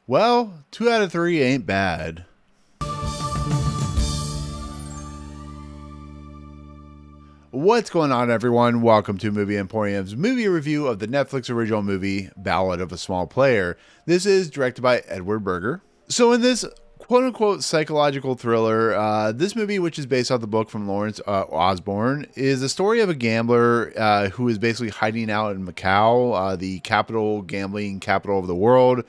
Well, 2 out of 3 ain't bad. What's going on, everyone? Welcome to Movie Emporium's movie review of the Netflix original movie, Ballad of a Small Player. This is directed by Edward Berger. So in this quote-unquote psychological thriller, this movie, which is based off the book from Lawrence Osborne, is a story of a gambler who is basically hiding out in Macau, the gambling capital of the world.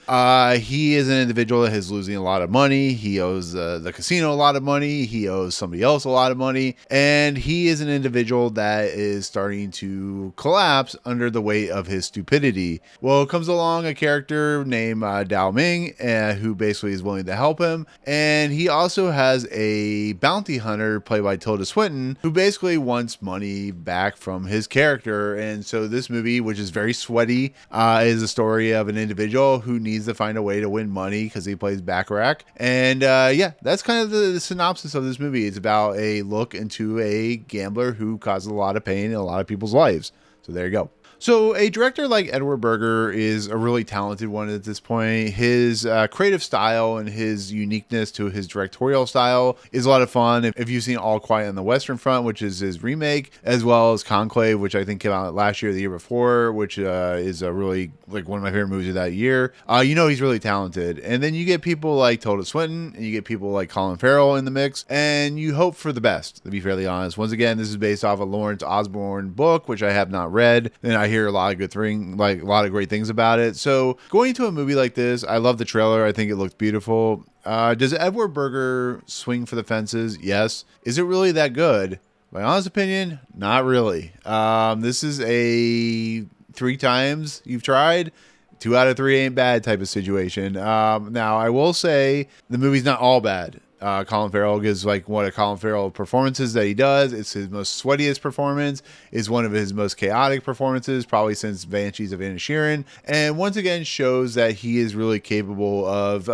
He is an individual that is losing a lot of money. He owes the casino a lot of money. He owes somebody else a lot of money. And he is an individual that is starting to collapse under the weight of his stupidity. Well, comes along a character named Dao Ming, who basically is willing to help him. And he also has a bounty hunter played by Tilda Swinton, who basically wants money back from his character. And so this movie, which is very sweaty, is a story of an individual who needs to find a way to win money because he plays Baccarat. And yeah, that's kind of the synopsis of this movie. It's about a look into a gambler who causes a lot of pain in a lot of people's lives. So there you go. So a director like Edward Berger is a really talented one at this point. His creative style and his uniqueness to his directorial style is a lot of fun. If you've seen All Quiet on the Western Front, which is his remake, as well as Conclave, which I think came out last year or the year before, which is a really like one of my favorite movies of that year, you know he's really talented. And then you get people like Tilda Swinton, and you get people like Colin Farrell in the mix, and you hope for the best, to be fairly honest. Once again, this is based off a Lawrence Osborne book, which I have not read, and I hear a lot of a lot of great things about it. So going to a movie like this, I love the trailer. I think it looks beautiful. Does Edward Berger swing for the fences? Yes. Is it really that good? My honest opinion, not really. This is a 3 times you've tried, 2 out of 3 ain't bad type of situation. Now I will say the movie's not all bad. Colin Farrell gives like one of Colin Farrell performances that he does. It's his most sweatiest performance. It's one of his most chaotic performances, probably since Banshees of Inisherin. And once again shows that he is really capable of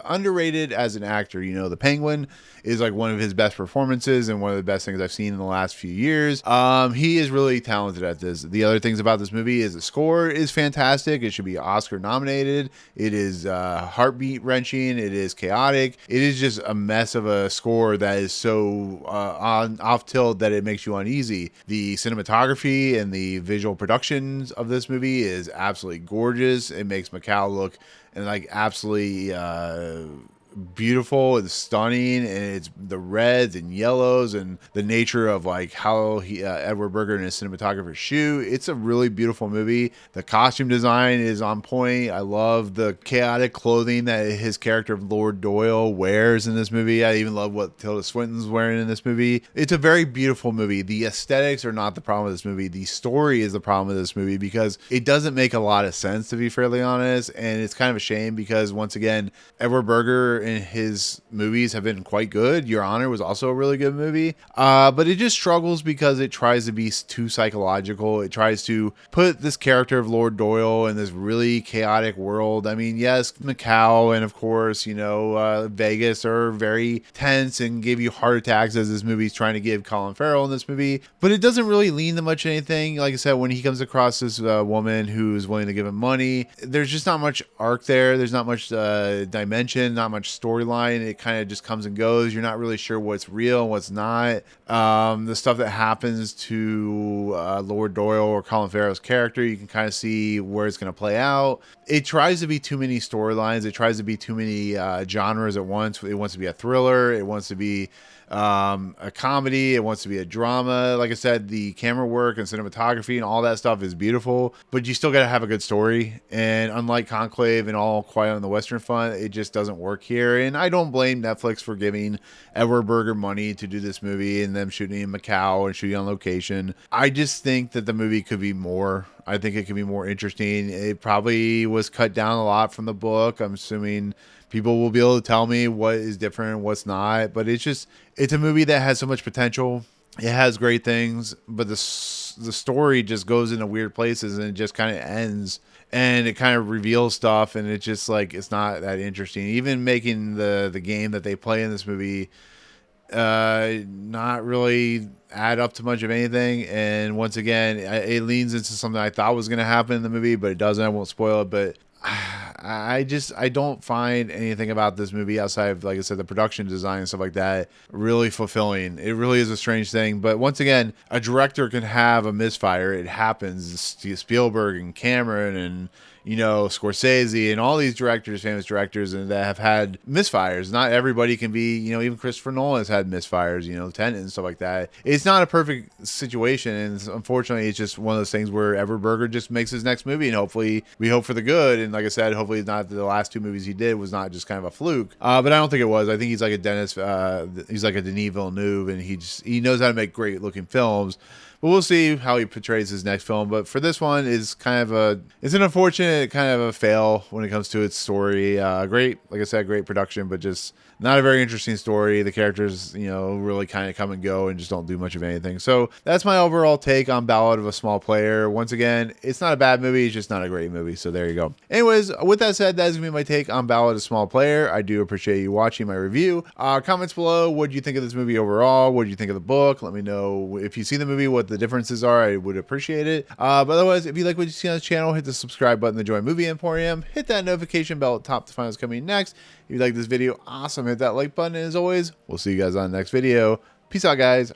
underrated as an actor. You know, the Penguin is like one of his best performances and one of the best things I've seen in the last few years. He is really talented at this. The other things about this movie is the score is fantastic. It should be Oscar nominated. It is heartbeat wrenching. It is chaotic. It is just a mess of a score that is so off tilt that it makes you uneasy. The cinematography and the visual productions of this movie is absolutely gorgeous. It makes Macau look and like absolutely beautiful and stunning, and it's the reds and yellows and the nature of like how Edward Berger and his cinematographers shoot. It's a really beautiful movie. The costume design is on point. I love the chaotic clothing that his character of Lord Doyle wears in this movie. I even love what Tilda Swinton's wearing in this movie. It's a very beautiful movie. The aesthetics are not the problem with this movie. The story is the problem with this movie because it doesn't make a lot of sense, to be fairly honest, and it's kind of a shame because once again, Edward Berger and his movies have been quite good. Your Honor was also a really good movie, but it just struggles because it tries to be too psychological. It tries to put this character of Lord Doyle in this really chaotic world. I mean, yes, Macau and of course, you know, Vegas are very tense and give you heart attacks, as this movie's trying to give Colin Farrell in this movie, but it doesn't really lean to much anything. Like I said, when he comes across this woman who's willing to give him money, there's just not much arc there. There's not much dimension, not much storyline. It kind of just comes and goes. You're not really sure what's real and what's not. The stuff that happens to Lord Doyle or Colin Farrell's character, you can kind of see where it's going to play out. It tries to be too many storylines. It tries to be too many genres at once. It wants to be a thriller. It wants to be a comedy. It wants to be a drama. Like I said, the camera work and cinematography and all that stuff is beautiful, but you still got to have a good story. And unlike Conclave and All Quiet on the Western Front, it just doesn't work here. And I don't blame Netflix for giving Edward Berger money to do this movie and them shooting in Macau and shooting on location. I just think that the movie could be more. I think it could be more interesting. It probably was cut down a lot from the book. I'm assuming people will be able to tell me what is different and what's not, but it's a movie that has so much potential. It has great things, but the story just goes into weird places and it just kind of ends, and it kind of reveals stuff, and it's just like, it's not that interesting. Even making the game that they play in this movie not really add up to much of anything. And once again, it leans into something I thought was going to happen in the movie, but it doesn't. I won't spoil it, but I don't find anything about this movie outside of, like I said, the production design and stuff like that really fulfilling. It really is a strange thing. But once again, a director can have a misfire. It happens. Spielberg and Cameron and, you know, Scorsese and all these directors, famous directors, and that have had misfires. Not everybody can be, you know, even Christopher Nolan has had misfires, you know, Tenet and stuff like that. It's not a perfect situation, and unfortunately, it's just one of those things where Edward Berger just makes his next movie, and hopefully, we hope for the good. And like I said, hopefully, not the last two movies he did was not just kind of a fluke. But I don't think it was. I think he's like a Dennis, he's like a Denis Villeneuve, and he knows how to make great looking films. But we'll see how he portrays his next film. But for this one, is kind of it's an unfortunate kind of a fail when it comes to its story. Great, like I said, great production, but just not a very interesting story. The characters, you know, really kind of come and go and just don't do much of anything. So that's my overall take on Ballad of a Small Player. Once again, it's not a bad movie. It's just not a great movie. So there you go. Anyways, with that said, that is going to be my take on Ballad of a Small Player. I do appreciate you watching my review. Comments below. What do you think of this movie overall? What do you think of the book? Let me know if you see the movie, what the differences are. I would appreciate it. But otherwise, if you like what you see on this channel, hit the subscribe button to join Movie Emporium. Hit that notification bell at top to find what's coming next. If you like this video, awesome. Hit that like button. And as always, we'll see you guys on the next video. Peace out, guys.